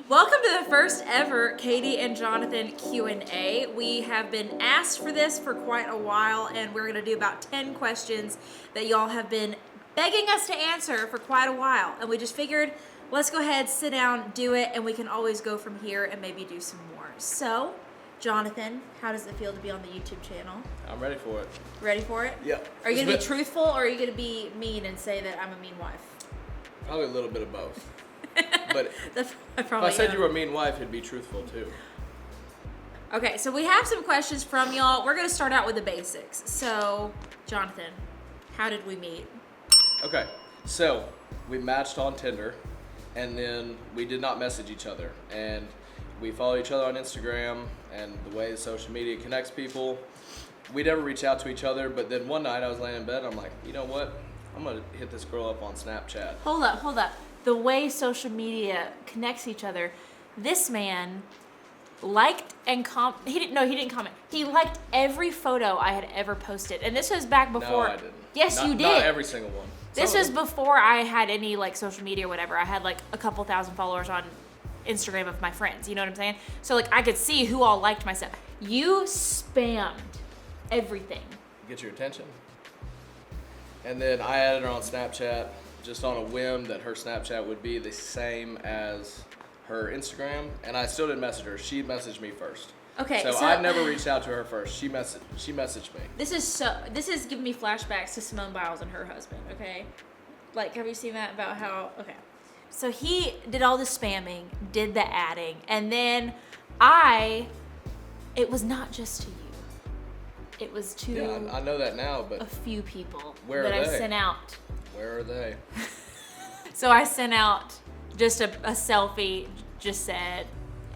Welcome to the first ever Katie and Jonathan Q&A. We have been asked for this for quite a while, and we're going to do about 10 questions that y'all have been begging us to answer for quite a while. And we just figured, let's go ahead, sit down, do it, and we can always go from here and maybe do some more. So, Jonathan, how does it feel to be on the YouTube channel? I'm ready for it. Ready for it? Yeah. Are you going to be truthful, or are you going to be mean and say that I'm a mean wife? Probably a little bit of both. But if I said you were a mean wife, it'd be truthful too. Okay, so we have some questions from y'all. We're going to start out with the basics. So, Jonathan, how did we meet? Okay, so we matched on Tinder, and then we did not message each other. And we follow each other on Instagram, and the way social media connects people, we never reach out to each other. But then one night I was laying in bed, and I'm like, you know what? I'm going to hit this girl up on Snapchat. Hold up. The way social media connects each other, this man liked and he didn't comment. He liked every photo I had ever posted. And this was back before. No, I didn't. Yes, you did. Not every single one. This was before I had any like social media or whatever. I had like a couple thousand followers on Instagram of my friends. You know what I'm saying? So like I could see who all liked my stuff. You spammed everything. Get your attention. And then I added her on Snapchat just on a whim that her Snapchat would be the same as her Instagram, and I still didn't message her. She messaged me first. Okay, so I never reached out to her first. She messaged me. This is giving me flashbacks to Simone Biles and her husband, okay? Like, have you seen that about how, okay. So he did all the spamming, did the adding, and then it was not just to you. It was to Yeah, I know that now, but a few people where that are I they? sent out. Where are they? So I sent out just a selfie, just said,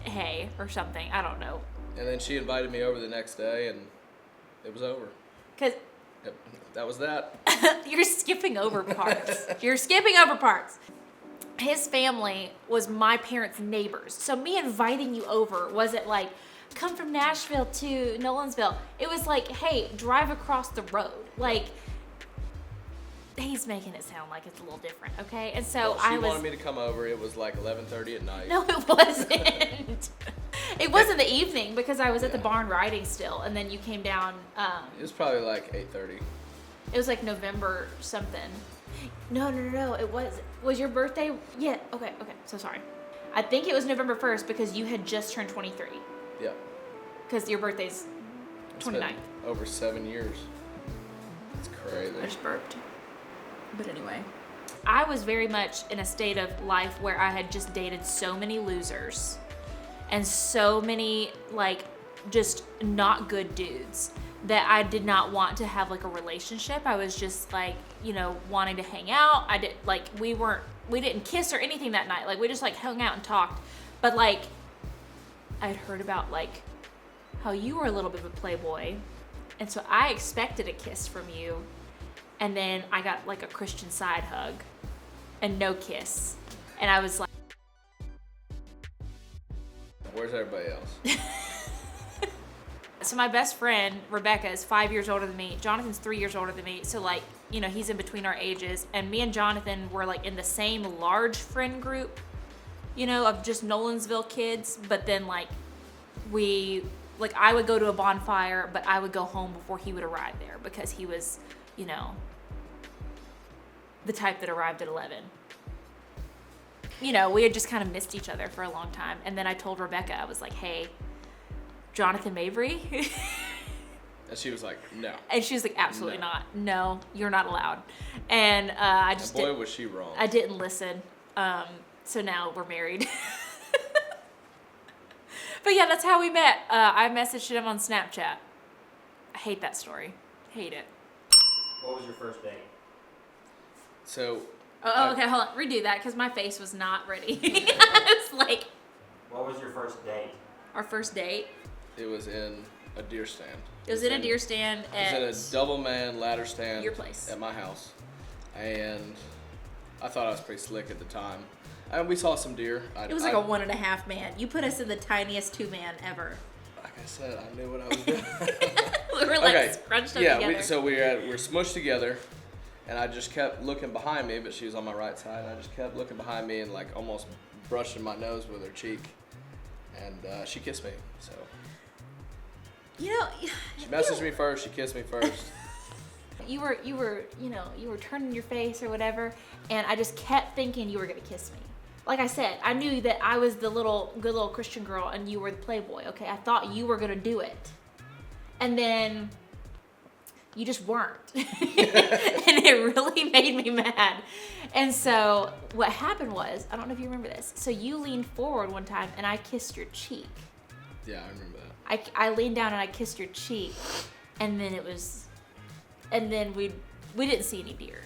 hey, or something. I don't know. And then she invited me over the next day, and it was over. Because Yep, that was that. you're skipping over parts. His family was my parents' neighbors. So me inviting you over wasn't like, come from Nashville to Nolensville. It was like, hey, drive across the road. Like, he's making it sound like it's a little different, okay? And so She wanted me to come over. It was like 11:30 at night. No, it wasn't. It wasn't the evening because I was at the barn riding still, and then you came down. It was probably like 8:30. It was like November something. No. It was your birthday? Yeah. Okay. So sorry. I think it was November 1st because you had just turned 23. Yeah. Because your birthday's 29th. Over 7 years. It's crazy. I just burped. But anyway, I was very much in a state of life where I had just dated so many losers and so many like just not good dudes that I did not want to have like a relationship. I was just like, wanting to hang out. We didn't kiss or anything that night. Like we just like hung out and talked. But like I'd heard about like how you were a little bit of a playboy. And so I expected a kiss from you. And then I got like a Christian side hug and no kiss. And I was like, Where's everybody else? So my best friend, Rebecca, is 5 years older than me. Jonathan's 3 years older than me. So like, he's in between our ages. And me and Jonathan were like in the same large friend group, of just Nolensville kids. But then like I would go to a bonfire, but I would go home before he would arrive there because he was, the type that arrived at 11. We had just kind of missed each other for a long time. And then I told Rebecca, I was like, hey, Jonathan Mabry? And she was like, no. And she was like, absolutely not. No, you're not allowed. And I just boy, was she wrong. I didn't listen. So now we're married. But yeah, that's how we met. I messaged him on Snapchat. I hate that story. Hate it. What was your first date? So. Okay, hold on. Redo that because my face was not ready. It's like. What was your first date? Our first date. It was in a deer stand. It was in a deer stand It was in a double man ladder stand. Your place. At my house. And I thought I was pretty slick at the time. And we saw some deer. It was like a 1.5 man. You put us in the tiniest 2-man ever. Like I said, I knew what I was doing. We were like scrunched up together. Yeah, we're smushed together. And I just kept looking behind me, but she was on my right side. And I just kept looking behind me and like almost brushing my nose with her cheek, and she kissed me. So You know, she messaged me first. She kissed me first. you were turning your face or whatever, and I just kept thinking you were gonna kiss me. Like I said, I knew that I was the good little Christian girl, and you were the playboy. Okay, I thought you were gonna do it, and then you just weren't, and it really made me mad. And so what happened was, I don't know if you remember this. So you leaned forward one time, and I kissed your cheek. Yeah, I remember that. I leaned down and I kissed your cheek, and then we didn't see any deer.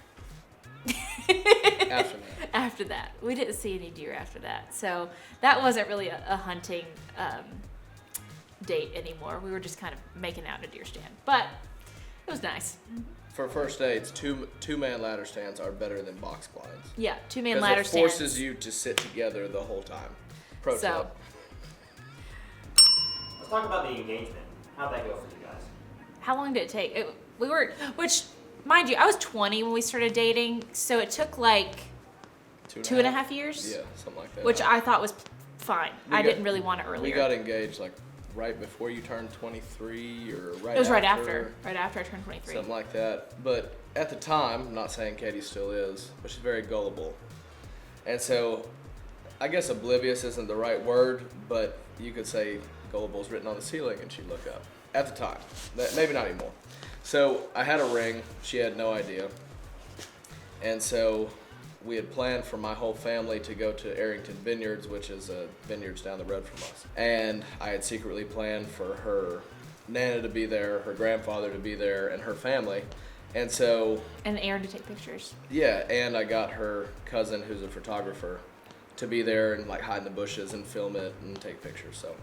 After that, we didn't see any deer after that. So that wasn't really a hunting date anymore. We were just kind of making out in a deer stand, but it was nice. For first dates, two-man ladder stands are better than box blinds. Yeah, two-man ladder stands. Because it forces you to sit together the whole time. Pro tip. Let's talk about the engagement. How'd that go for you guys? How long did it take? Which, mind you, I was 20 when we started dating, so it took like two and a half years. Yeah, something like that. Which I thought was fine. I didn't really want it earlier. We got engaged like right before you turned 23 or right after. It was right after I turned 23. Something like that. But at the time, I'm not saying Katie still is, but she's very gullible. And so I guess oblivious isn't the right word, but you could say gullible is written on the ceiling and she'd look up. At the time. Maybe not anymore. So I had a ring. She had no idea. And so we had planned for my whole family to go to Arrington Vineyards, which is vineyards down the road from us. And I had secretly planned for her Nana to be there, her grandfather to be there, and her family. And so... And Aaron to take pictures. Yeah, and I got her cousin, who's a photographer, to be there and like hide in the bushes and film it and take pictures. So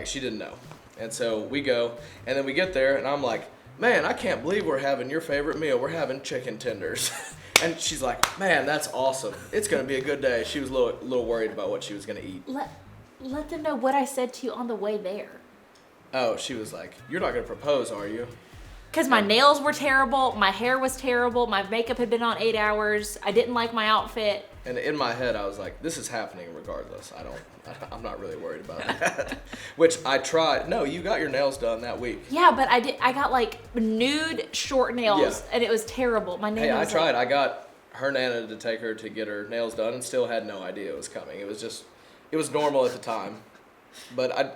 she didn't know. And so we go, and then we get there, and I'm like, man, I can't believe we're having your favorite meal. We're having chicken tenders. And she's like, man, that's awesome. It's going to be a good day. She was a little worried about what she was going to eat. Let them know what I said to you on the way there. Oh, she was like, you're not going to propose, are you? Because my nails were terrible, my hair was terrible, my makeup had been on 8 hours, I didn't like my outfit. And in my head, I was like, this is happening regardless. I'm not really worried about that. Which I tried. No, you got your nails done that week. Yeah, but I got like nude short nails, and it was terrible. My nails. Hey, I tried. I got her Nana to take her to get her nails done and still had no idea it was coming. It was normal at the time. But I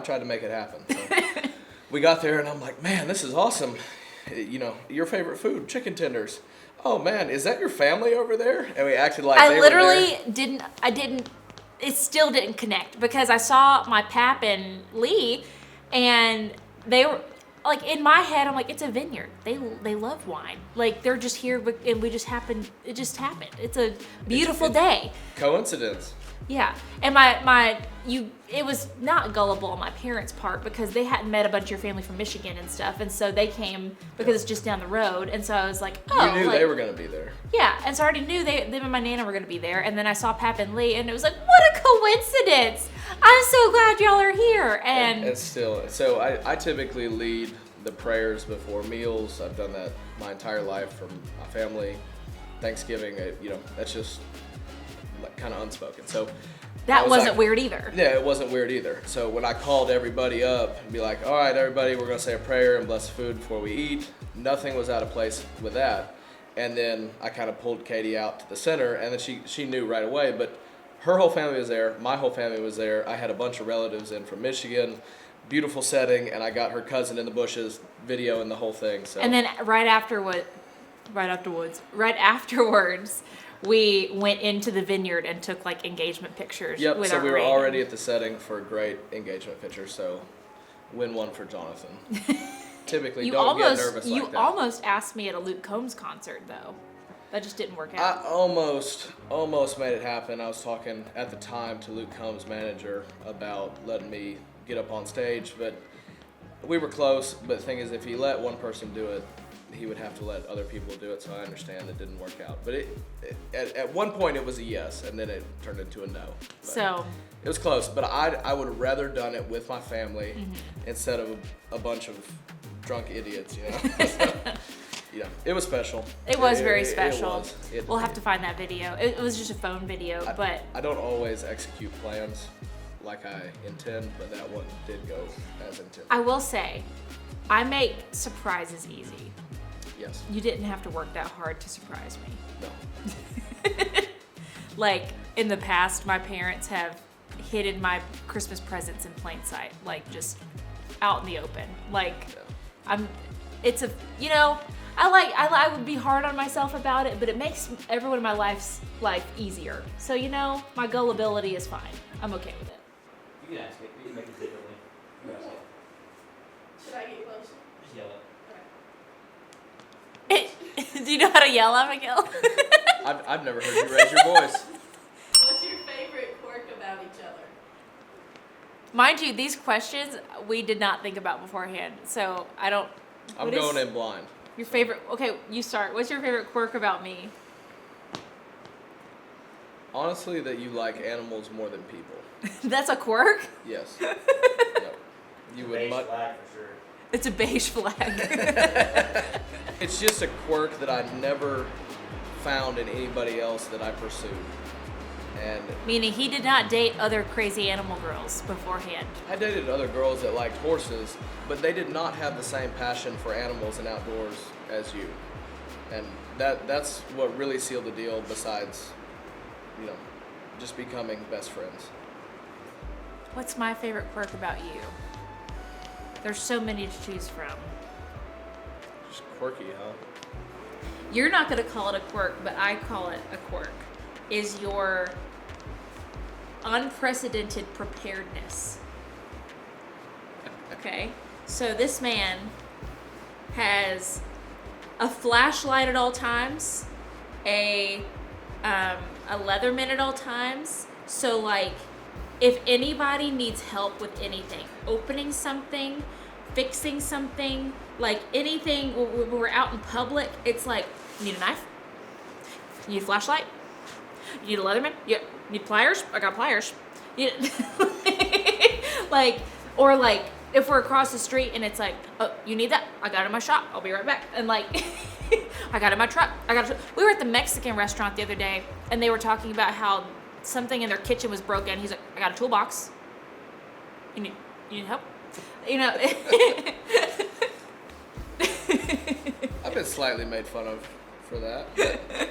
tried to make it happen. So. We got there and I'm like, man, this is awesome. Your favorite food, chicken tenders. Oh man, is that your family over there? And we acted like they were there. I didn't, it still didn't connect because I saw my pap and Lee and they were like, in my head, I'm like, it's a vineyard. They love wine. Like they're just here and it just happened. It's a beautiful day. Coincidence. Yeah, and it was not gullible on my parents' part because they hadn't met a bunch of your family from Michigan and stuff, and so they came because it's just down the road, and so I was like, oh. You knew they were going to be there. Yeah, and so I already knew them and my Nana were going to be there, and then I saw Pap and Lee, and it was like, what a coincidence! I'm so glad y'all are here, and still, so I typically lead the prayers before meals. I've done that my entire life from my family. Thanksgiving, that's just kind of unspoken. So that wasn't weird either. Yeah, it wasn't weird either. So when I called everybody up and be like, all right, everybody, we're going to say a prayer and bless the food before we eat, nothing was out of place with that. And then I kind of pulled Katie out to the center, and then she knew right away. But her whole family was there. My whole family was there. I had a bunch of relatives in from Michigan. Beautiful setting, and I got her cousin in the bushes, video and the whole thing. So. And then right afterwards, we went into the vineyard and took like engagement pictures. Yep, with so our we were ring. already at the setting for a great engagement picture, so win one for Jonathan. Typically, don't get nervous like that. You almost asked me at a Luke Combs concert, though. That just didn't work out. I almost made it happen. I was talking at the time to Luke Combs' manager about letting me get up on stage, but we were close. But the thing is, if he let one person do it, he would have to let other people do it, so I understand it didn't work out. But at one point it was a yes, and then it turned into a no. But so it was close, but I would have rather done it with my family instead of a bunch of drunk idiots, Yeah, it was special. It was very special. It was. We'll have to find that video. It was just a phone video, but I don't always execute plans like I intend, but that one did go as intended. I will say, I make surprises easy. Yes. You didn't have to work that hard to surprise me. No. Like, in the past, my parents have hidden my Christmas presents in plain sight, like just out in the open. Like, I would be hard on myself about it, but it makes everyone in my life easier. So, my gullibility is fine. I'm okay with it. You can ask it. You can make it differently. You can ask it. Should I get closer? Just yell it. Do you know how to yell, Abigail? I've never heard you raise your voice. What's your favorite quirk about each other? Mind you, these questions we did not think about beforehand, so I don't. I'm what is going in blind. Your favorite? Okay, you start. What's your favorite quirk about me? Honestly, that you like animals more than people. That's a quirk? Yes. Yep. You would Beige flag for sure. It's a beige flag. It's just a quirk that I never found in anybody else that I pursued. And Meaning he did not date other crazy animal girls beforehand. I dated other girls that liked horses, but they did not have the same passion for animals and outdoors as you. And that's what really sealed the deal, besides, just becoming best friends. What's my favorite quirk about you? There's so many to choose from. Just quirky, huh? You're not going to call it a quirk, but I call it a quirk. Is your unprecedented preparedness. Okay? So this man has a flashlight at all times, a Leatherman at all times. So like, if anybody needs help with anything, opening something, fixing something, like anything, when we're out in public, it's like, you need a knife? You need a flashlight? You need a Leatherman? You need pliers? I got pliers. Or if we're across the street and it's like, oh, you need that? I got it in my shop. I'll be right back. And like, I got it in my truck. We were at the Mexican restaurant the other day and they were talking about how something in their kitchen was broken. He's like, I got a toolbox. You need help? I've been slightly made fun of for that. But,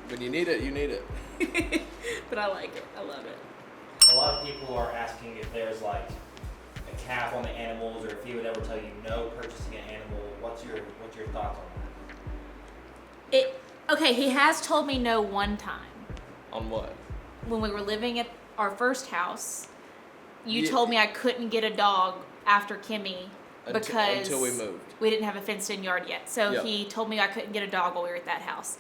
when you need it, you need it. But I like it. I love it. A lot of people are asking if there's like a cap on the animals, or if he would ever tell you no purchasing an animal. What's your thoughts on that? Okay, he has told me no one time. On what? When we were living at our first house, you Yeah. told me I couldn't get a dog after Kimmy because until we moved. We didn't have a fenced-in yard yet. So Yep. he told me I couldn't get a dog while we were at that house.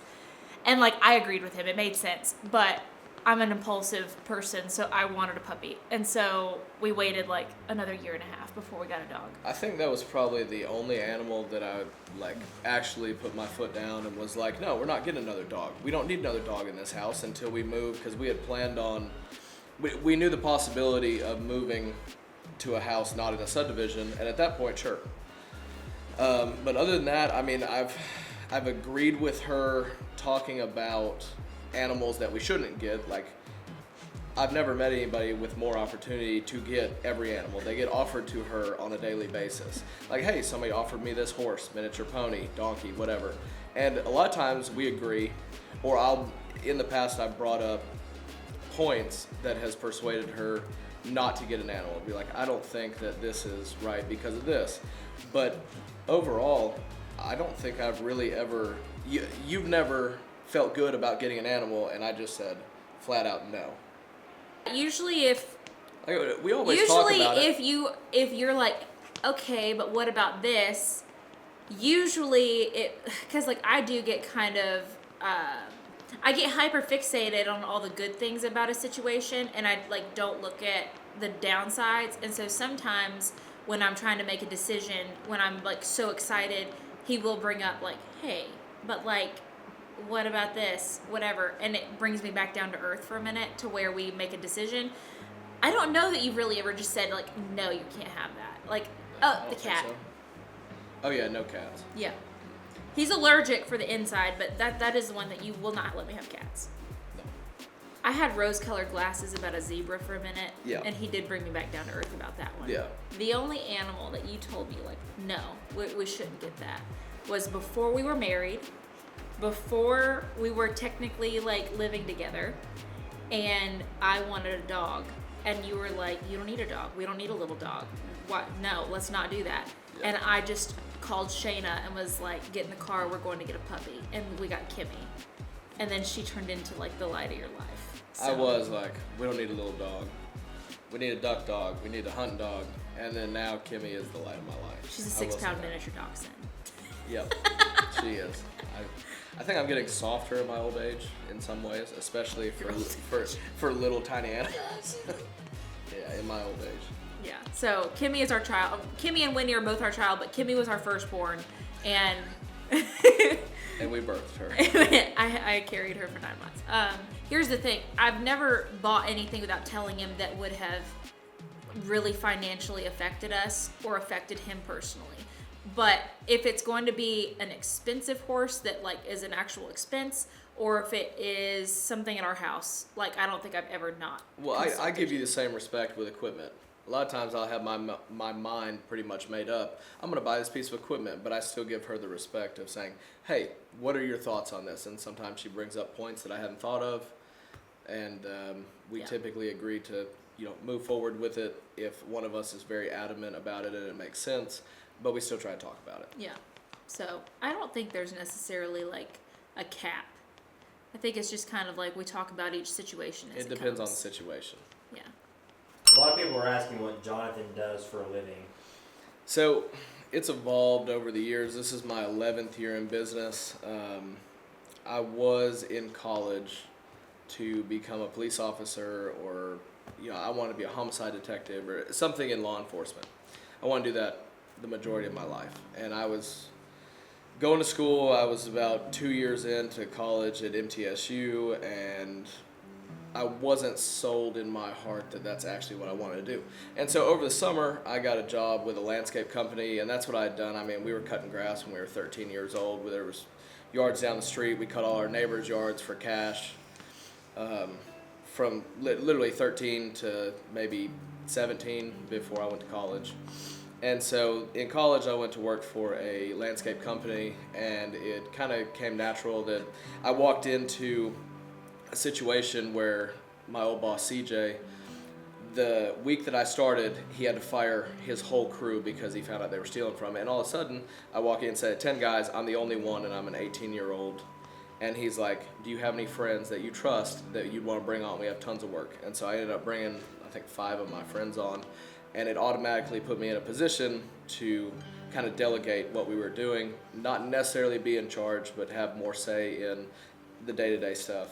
And I agreed with him. It made sense. But I'm an impulsive person, so I wanted a puppy. And so we waited another year and a half before we got a dog. I think that was probably the only animal that I actually put my foot down and was like, no, we're not getting another dog. We don't need another dog in this house until we move, because we had planned on, we knew the possibility of moving to a house not in a subdivision, and at that point, sure. But other than that, I mean, I've agreed with her talking about animals that we shouldn't get. I've never met anybody with more opportunity to get every animal. They get offered to her on a daily basis. Hey, somebody offered me this horse, miniature pony, donkey, whatever. And a lot of times we agree, or in the past I've brought up points that has persuaded her not to get an animal. Be like, I don't think that this is right because of this. But overall, I don't think I've really ever, you've never felt good about getting an animal, and I just said flat out no. Usually We always talk about it. if you're like, okay, but what about this? Usually because I do get kind of, I get hyper fixated on all the good things about a situation, and I don't look at the downsides. And so sometimes when I'm trying to make a decision, when I'm so excited, he will bring up hey, but what about this, whatever, and it brings me back down to earth for a minute to where we make a decision. I don't know that you've really ever just said no, you can't have that. I The don't think cat. so. Oh yeah, no cats. Yeah. He's allergic for the inside, but that is the one that you will not let me have cats. No. I had rose-colored glasses about a zebra for a minute, Yeah. and he did bring me back down to earth about that one. Yeah. The only animal that you told me, like, no, we shouldn't get that, was before we were married, before we were technically, like, living together, and I wanted a dog. And you were like, you don't need a dog. We don't need a little dog. What? No, let's not do that. Yeah. And I just called Shayna and was like, get in the car, we're going to get a puppy. And we got Kimmy. And then she turned into like the light of your life. So. I was like, we don't need a little dog. We need a duck dog. We need a hunt dog. And then now Kimmy is the light of my life. She's a 6-pound miniature dachshund. Yep, she is. I think I'm getting softer in my old age in some ways, especially for little tiny animals. Yeah, in my old age. Yeah. So Kimmy is our child. Kimmy and Winnie are both our child, but Kimmy was our firstborn, and and we birthed her. I carried her for 9 months. Here's the thing: I've never bought anything without telling him that would have really financially affected us or affected him personally. But if it's going to be an expensive horse that like is an actual expense, or if it is something in our house, like I don't think I've ever not. Well, I give you the same respect with equipment. A lot of times I'll have my mind pretty much made up. I'm going to buy this piece of equipment, but I still give her the respect of saying, hey, what are your thoughts on this? And sometimes she brings up points that I hadn't thought of, and we typically agree to move forward with it if one of us is very adamant about it and it makes sense. But we still try to talk about it. Yeah. So I don't think there's necessarily like a cap. I think it's just kind of like we talk about each situation as it depends on comes. the situation. Yeah. A lot of people are asking what Jonathan does for a living. So it's evolved over the years. This is my 11th year in business. I was in college to become a police officer, or I want to be a homicide detective or something in law enforcement. I want to do that the majority of my life. And I was going to school. I was about 2 years into college at MTSU, and I wasn't sold in my heart that that's actually what I wanted to do. And so over the summer, I got a job with a landscape company, and that's what I had done. I mean, we were cutting grass when we were 13 years old. There was yards down the street. We cut all our neighbors' yards for cash. From literally 13 to maybe 17 before I went to college. And so in college, I went to work for a landscape company, and it kind of came natural that I walked into a situation where my old boss, CJ, the week that I started, he had to fire his whole crew because he found out they were stealing from it. And all of a sudden, I walk in and say, 10 guys, I'm the only one, and I'm an 18-year-old. And he's like, do you have any friends that you trust that you'd want to bring on? We have tons of work. And so I ended up bringing, I think, 5 of my friends on. And it automatically put me in a position to kind of delegate what we were doing, not necessarily be in charge, but have more say in the day-to-day stuff.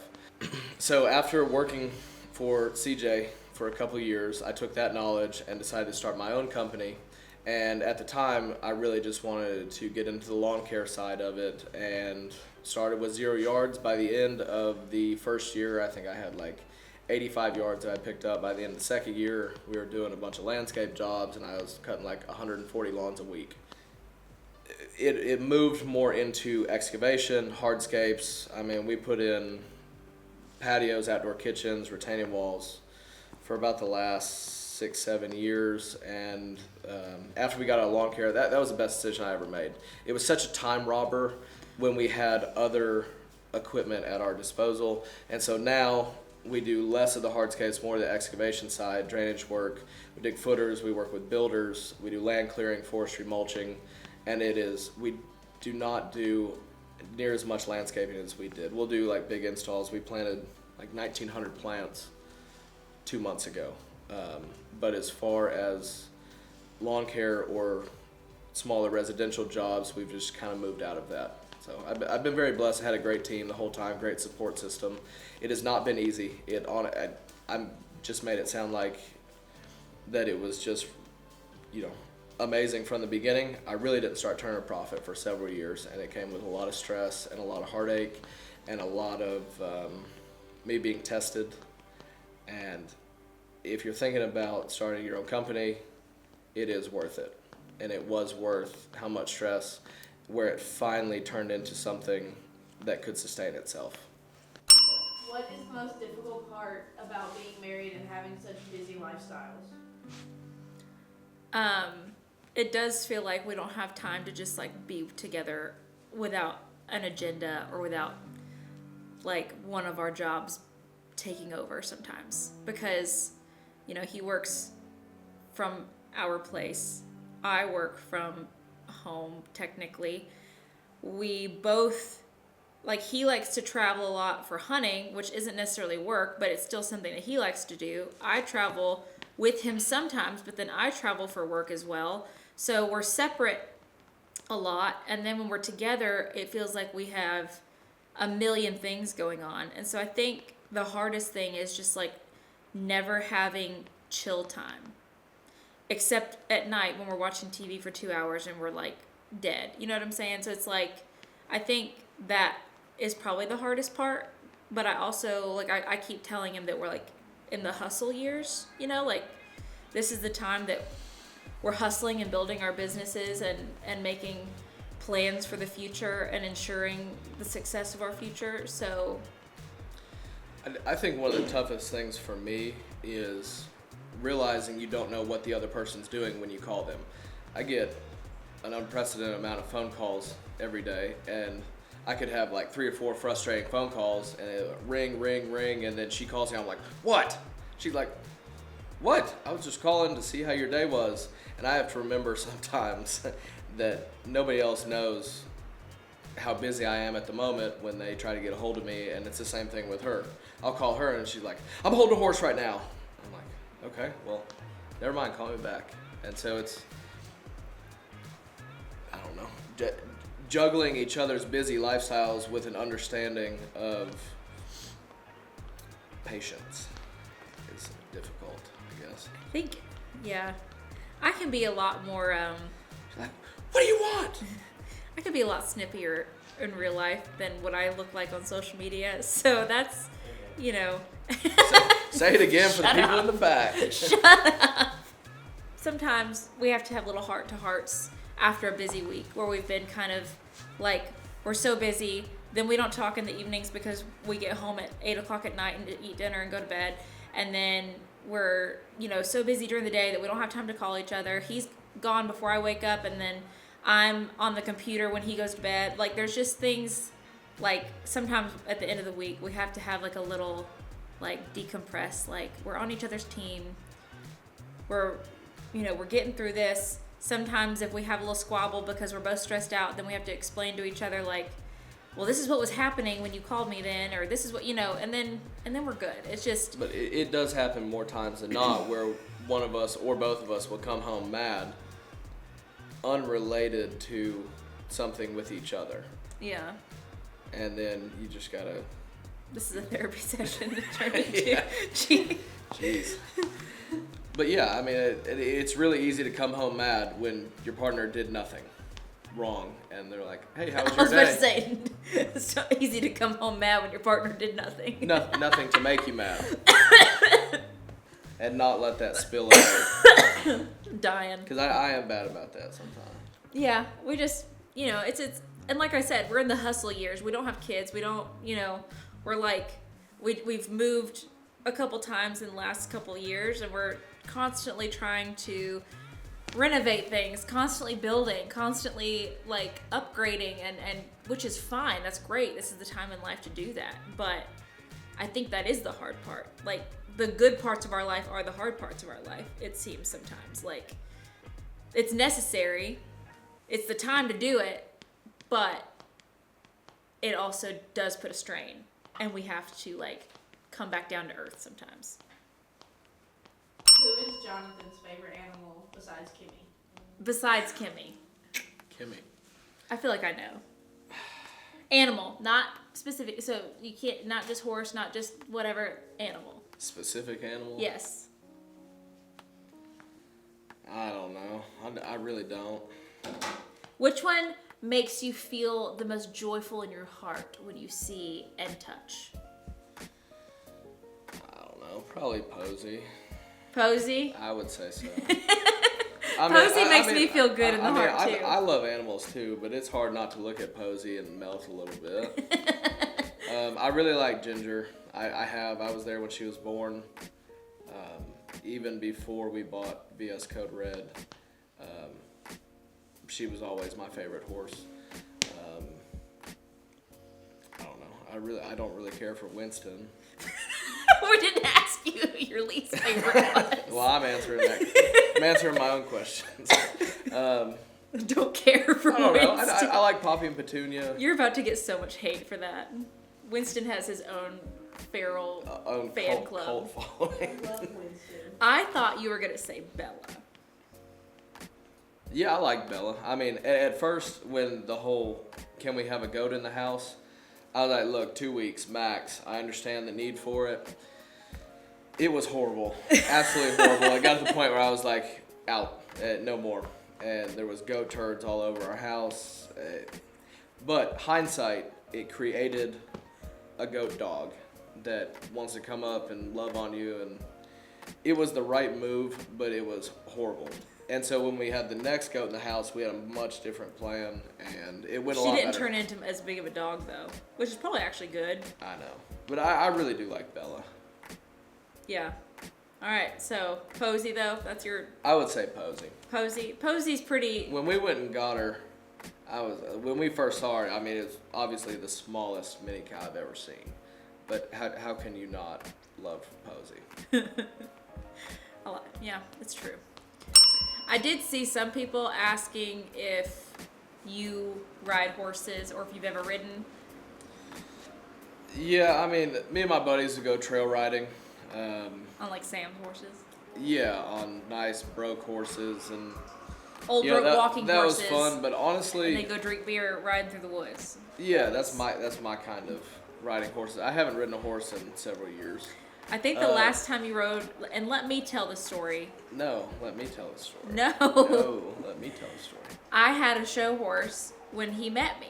So after working for CJ for a couple of years, I took that knowledge and decided to start my own company. And at the time, I really just wanted to get into the lawn care side of it, and started with 0 yards. By the end of the first year, I think I had like 85 yards that I picked up. By the end of the second year, we were doing a bunch of landscape jobs, and I was cutting like 140 lawns a week. It moved more into excavation, hardscapes. I mean, we put in patios, outdoor kitchens, retaining walls for about the last 6-7 years. And after we got out of lawn care, that was the best decision I ever made. It was such a time robber when we had other equipment at our disposal. And so now we do less of the hardscapes, more of the excavation side, drainage work. We dig footers, we work with builders, we do land clearing, forestry, mulching, and we do not do near as much landscaping as we did. We'll do like big installs. We planted like 1,900 plants 2 months ago. But as far as lawn care or smaller residential jobs, we've just kind of moved out of that. So I've been very blessed. I had a great team the whole time, great support system. It has not been easy. I just made it sound like that it was just, amazing from the beginning. I really didn't start turning a profit for several years, and it came with a lot of stress and a lot of heartache and a lot of me being tested. And if you're thinking about starting your own company, it is worth it. And it was worth how much stress. where it finally turned into something that could sustain itself. What is the most difficult part about being married and having such busy lifestyles? It does feel like we don't have time to just like be together without an agenda or without like one of our jobs taking over sometimes, because he works from our place, I work from home technically. We both he likes to travel a lot for hunting, which isn't necessarily work, but it's still something that he likes to do. I travel with him sometimes, but then I travel for work as well. So we're separate a lot, and then when we're together, it feels like we have a million things going on. And so I think the hardest thing is just like never having chill time, except at night when we're watching TV for 2 hours and we're like dead. You know what I'm saying? So it's like, I think that is probably the hardest part. But I also I keep telling him that we're like in the hustle years, this is the time that we're hustling and building our businesses and making plans for the future and ensuring the success of our future. So I think one of the toughest things for me is realizing you don't know what the other person's doing when you call them. I get an unprecedented amount of phone calls every day, and I could have like 3 or 4 frustrating phone calls, and it ring, and then she calls me. I'm like, what? She's like, what? I was just calling to see how your day was. And I have to remember sometimes that nobody else knows how busy I am at the moment when they try to get a hold of me, and it's the same thing with her. I'll call her, and she's like, I'm holding a horse right now. I'm like, okay, well, never mind, call me back. And so it's, I don't know, juggling each other's busy lifestyles with an understanding of patience is difficult, I guess. I think, yeah, I can be a lot more, She's like, what do you want? I could be a lot snippier in real life than what I look like on social media. So that's, Say it again for the people up. in the back. Shut up. Sometimes we have to have little heart-to-hearts after a busy week where we've been kind of like, we're so busy, then we don't talk in the evenings because we get home at 8 o'clock at night and eat dinner and go to bed. And then we're, so busy during the day that we don't have time to call each other. He's gone before I wake up, and then I'm on the computer when he goes to bed. Like, there's just things, like, sometimes at the end of the week, we have to have, like, a little, like, decompress. Like, we're on each other's team. We're getting through this. Sometimes if we have a little squabble because we're both stressed out, then we have to explain to each other, like, well, this is what was happening when you called me then, or this is what, and then we're good. It's just... But it does happen more times than not where one of us or both of us will come home mad, unrelated to something with each other. Yeah. And then you just gotta... This is a therapy session to turn into. Yeah. Jeez. But yeah, I mean, it's really easy to come home mad when your partner did nothing wrong, and they're like, "Hey, how was your day?" I was about to say, it's so easy to come home mad when your partner did nothing. Nothing to make you mad, and not let that spill over. Dying. Because I am bad about that sometimes. Yeah, we just, it's and like I said, we're in the hustle years. We don't have kids. We don't, we're like, we've moved a couple times in the last couple years, and we're constantly trying to renovate things, constantly building, constantly like upgrading, and which is fine. That's great. This is the time in life to do that. But I think that is the hard part. Like, the good parts of our life are the hard parts of our life. It seems sometimes like it's necessary. It's the time to do it, but it also does put a strain, and we have to like come back down to earth sometimes. Who is Jonathan's favorite animal besides Kimmy? Besides Kimmy. Kimmy. I feel like I know. Animal, not specific. So you can't, not just horse, not just whatever, animal. Specific animal? Yes. I don't know. I really don't. Which one makes you feel the most joyful in your heart when you see and touch? I don't know. Probably Posey. Posey? I would say so. Posey makes me feel good in the heart too. I love animals too, but it's hard not to look at Posey and melt a little bit. I really like Ginger. I was there when she was born. Even before we bought VS Code Red, she was always my favorite horse. I don't know. I don't really care for Winston. We didn't ask you who your least favorite was. Well, I'm answering that. I'm answering my own questions. Don't care for I don't know. Winston. I like Poppy and Petunia. You're about to get so much hate for that. Winston has his own feral fan club. Cult following. I love Winston. I thought you were gonna say Bella. Yeah, I like Bella. I mean, at first, when the whole "can we have a goat in the house," I was like, look, 2 weeks max. I understand the need for it. It was horrible. Absolutely horrible. It got to the point where I was like, out. No more. And there was goat turds all over our house. But hindsight, it created a goat dog that wants to come up and love on you. And it was the right move, but it was horrible. And so when we had the next goat in the house, we had a much different plan, and it went a lot better. She didn't turn into as big of a dog, though, which is probably actually good. I know. But I really do like Bella. Yeah. All right, so Posey, though, that's your... I would say Posey. Posey's pretty... When we went and got her, when we first saw her, I mean, it's obviously the smallest mini cow I've ever seen. But how can you not love Posey? Yeah, it's true. I did see some people asking if you ride horses or if you've ever ridden. Yeah, I mean, me and my buddies would go trail riding. On like Sam's horses? Yeah, on nice broke horses and Old broke walking that horses. That was fun, but honestly, and they go drink beer riding through the woods. Yeah, that's my kind of riding horses. I haven't ridden a horse in several years. I think the last time you rode, and let me tell the story. No, let me tell the story. No, let me tell the story. I had a show horse when he met me,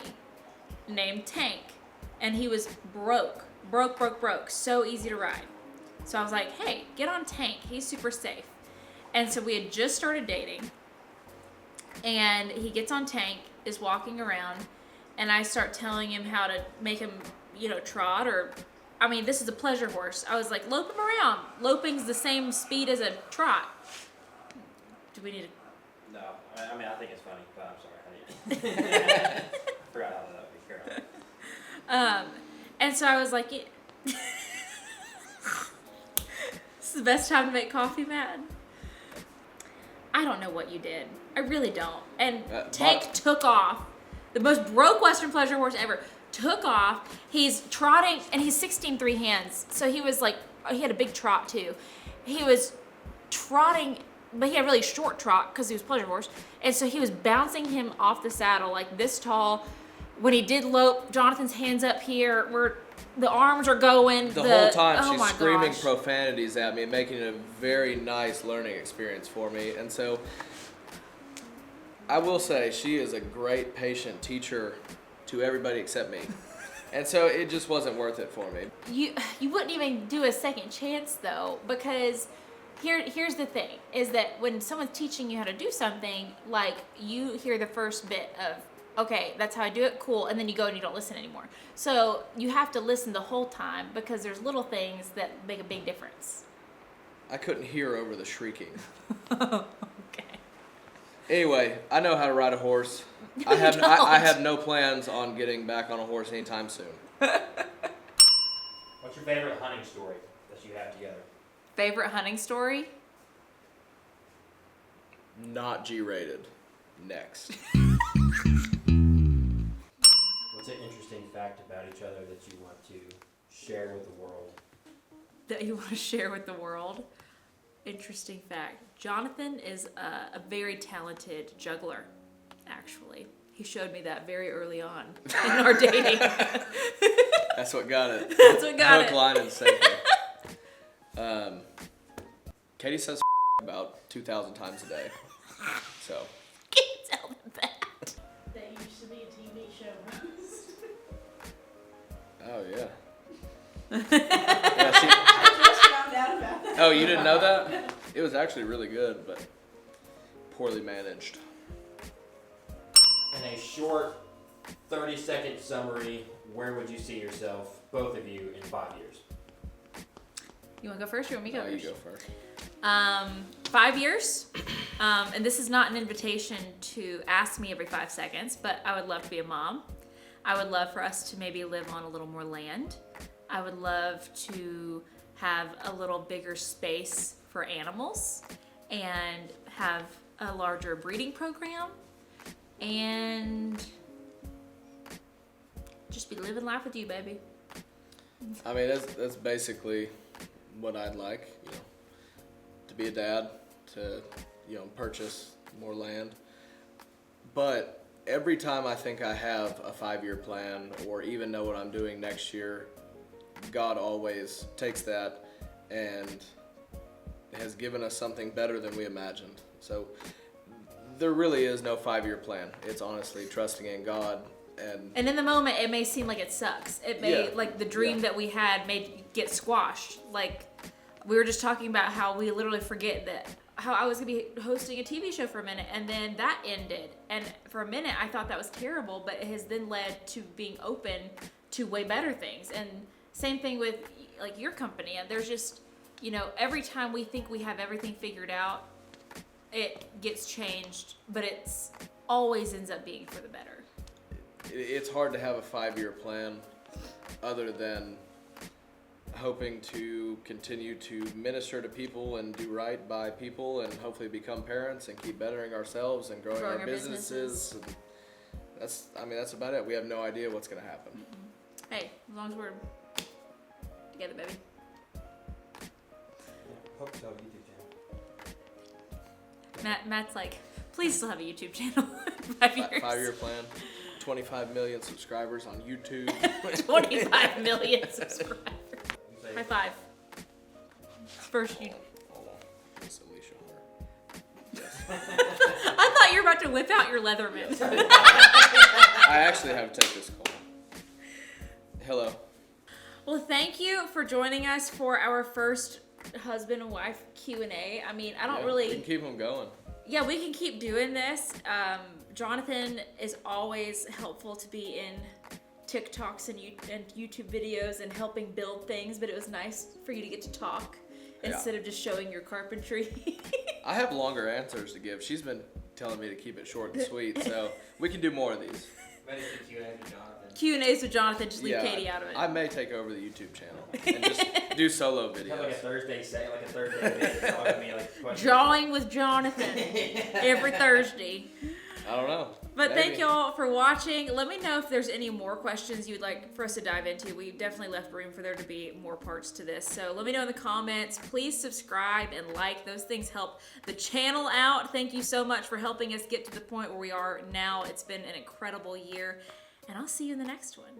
named Tank, and he was broke, so easy to ride. So I was like, hey, get on Tank. He's super safe. And so we had just started dating, and he gets on Tank, is walking around, and I start telling him how to make him, trot or... I mean, this is a pleasure horse. I was like, lope him around. Loping's the same speed as a trot. Do we need to... No. I mean, I think it's funny, but I'm sorry. I forgot how that would be careful. And so I was like, this is the best time to make coffee, Matt. I don't know what you did. I really don't. And Tank took off. The most broke Western pleasure horse ever. Took off. He's trotting, and he's 16 hands. So he was like, he had a big trot too. He was trotting, but he had a really short trot because he was pleasure horse. And so he was bouncing him off the saddle like this tall. When he did lope, Jonathan's hands up here, where the arms are going. The whole time she's screaming profanities at me, making it a very nice learning experience for me. And so I will say she is a great patient teacher to everybody except me. And so it just wasn't worth it for me. You wouldn't even do a second chance though, because here's the thing, is that when someone's teaching you how to do something, like you hear the first bit of, okay, that's how I do it, cool, and then you go and you don't listen anymore. So you have to listen the whole time because there's little things that make a big difference. I couldn't hear over the shrieking. Okay. Anyway, I know how to ride a horse. No, I have no plans on getting back on a horse anytime soon. What's your favorite hunting story that you have together? Favorite hunting story? Not G-rated. Next. What's an interesting fact about each other that you want to share with the world? That you want to share with the world? Interesting fact. Jonathan is a very talented juggler, actually. He showed me that very early on in our dating. That's what got it. That's what got Hook, it. line, and sinker. Katie says about 2,000 times a day. So. Can't tell them that. That used to be a TV show host. Oh, yeah. I just found out about that. Oh, you didn't know that? It was actually really good, but poorly managed. In a short 30-second summary, where would you see yourself, both of you, in 5 years? You want to go first or you want me to go first? You go first. 5 years. And this is not an invitation to ask me every 5 seconds, but I would love to be a mom. I would love for us to maybe live on a little more land. I would love to have a little bigger space for animals and have a larger breeding program and just be living life with you, baby. I mean, that's basically what I'd like, to be a dad, to, purchase more land. But every time I think I have a 5-year plan or even know what I'm doing next year, God always takes that and has given us something better than we imagined. So there really is no 5-year plan. It's honestly trusting in God. And in the moment, it may seem like it sucks. It may, like the dream that we had may get squashed. Like we were just talking about how we literally forget that how I was gonna be hosting a TV show for a minute, and then that ended. And for a minute, I thought that was terrible, but it has then led to being open to way better things. And same thing with like your company. And there's just, every time we think we have everything figured out, it gets changed, but it's always ends up being for the better. It's hard to have a 5-year plan other than hoping to continue to minister to people and do right by people and hopefully become parents and keep bettering ourselves and growing our businesses. And that's about it. We have no idea what's going to happen. Mm-hmm. Hey, as long as we're together, baby. Hope to have a YouTube channel. Matt's like, please still have a YouTube channel. 5 years. 5-year plan. 25 million subscribers on YouTube. 25 million subscribers. High five. First you. Hold on. Miss Alicia Hunter. I thought you were about to whip out your Leatherman. I actually have to take this call. Hello. Well, thank you for joining us for our first husband and wife Q&A. I mean, I don't really... We can keep them going. Yeah, we can keep doing this. Jonathan is always helpful to be in TikToks and YouTube videos and helping build things, but it was nice for you to get to talk instead of just showing your carpentry. I have longer answers to give. She's been telling me to keep it short and sweet, so we can do more of these. Maybe the Q&A with Jonathan. Q&As with Jonathan, just leave Katie out of it. I may take over the YouTube channel and just do solo videos. Have like a Thursday video. Talk to me like questions. Drawing with Jonathan every Thursday. I don't know. But thank y'all for watching. Let me know if there's any more questions you'd like for us to dive into. We definitely left room for there to be more parts to this. So let me know in the comments. Please subscribe and like. Those things help the channel out. Thank you so much for helping us get to the point where we are now. It's been an incredible year. And I'll see you in the next one.